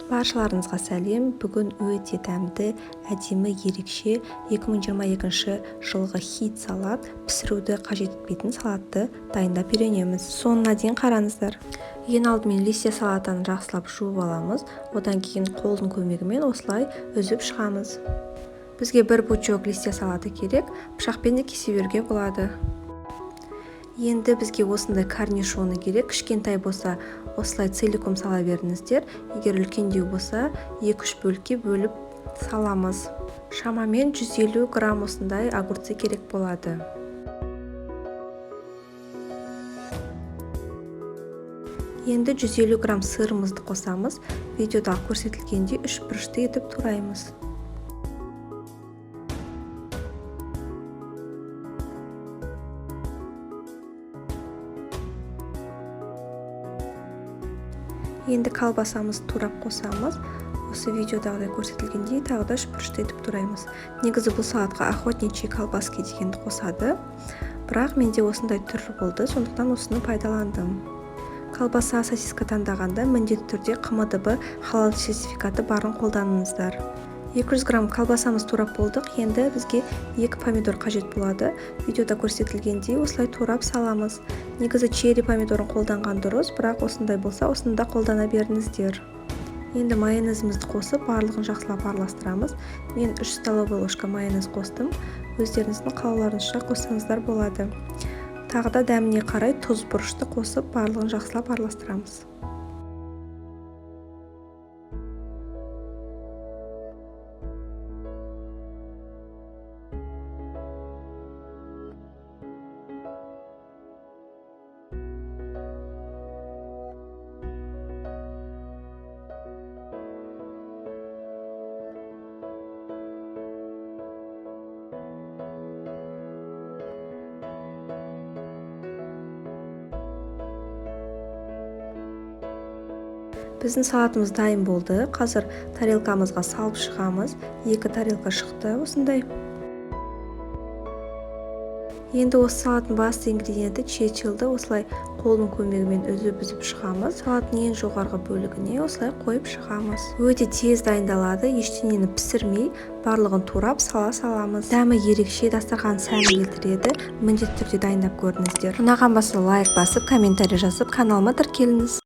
Баршаларыңызға сәлем. Бүгін өте дәмді, әдемі, ерекше 2022 жылғы хит салат, пісіруді қажет етпейтін салатты дайындап үйренеміз. Соңына дейін қараңыздар. Ең алдымен листья салатаны жақсылап жуып аламыз. Одан кейін қолдың көмегімен осылай үзіп шығамыз. Бізге бір пучок листья салаты керек, пышақпен де кесе беруге болады. Енді бізге осындай корнишоны керек. Кішкентай болса осылай целиком сала беріңіздер. Егер үлкендеу болса 2-3 бөлікке бөліп саламыз. Шамамен 150 грамм осындай огурцы керек болады. Енді 150 грамм сырымызды қосамыз. Видеода көрсетілгендей 3 бұрышты етіп тураймыз. Енді колбасамызды турап қосамыз. Осы видеодағыдай көрсетілгендей тағы да 3 бұрышты етіп тураймыз. Негізі бұл салатқа охотничий колбаски дегенді қосады. Бірақ менде осындай түрі болды, сондықтан осыны пайдаландым. Колбаса, сосиска таңдағанда міндетті түрде КМДБ халал сертификаты барын қолданыңыздар. 200 грамм колбасамыз турап болдық. Енді бізге 2 помидор қажет болады. Видеода көрсетілгендей осылай турап саламыз. Негізі черри помидорын қолданған дұрыс, бірақ осындай болса, осында қолдана беріңіздер. Енді майонезімізді қосып, барлығын жақсылап араластырамыз. Мен 3 столовый ложка майонез қостым. Өздеріңіздің қалауларыңызша қоссаңыздар болады. Тағы да дәміне қарай тұз бұрышты қосып, барлығын жақсылап араластырамыз. Біздің салатымыз дайын болды. Қазір тарелкамызға салып шығамыз. 2 тарелка шықты осындай. Енді осы салаттың басты ингредиенті чечилді осылай қолдың көмегімен үзіп шығамыз. Салаттың ең жоғарғы бөлігіне осылай қойып шығамыз. Өте тез дайындалады, ештеңені пісірмей, барлығын турап сала саламыз. Дәмі ерекше, дастархан сәнін келтіреді. Міндетті түрде дайындап көріңіздер. Ұнаған болса лайк басып, комментарий жазып, каналыма тіркеліңіз.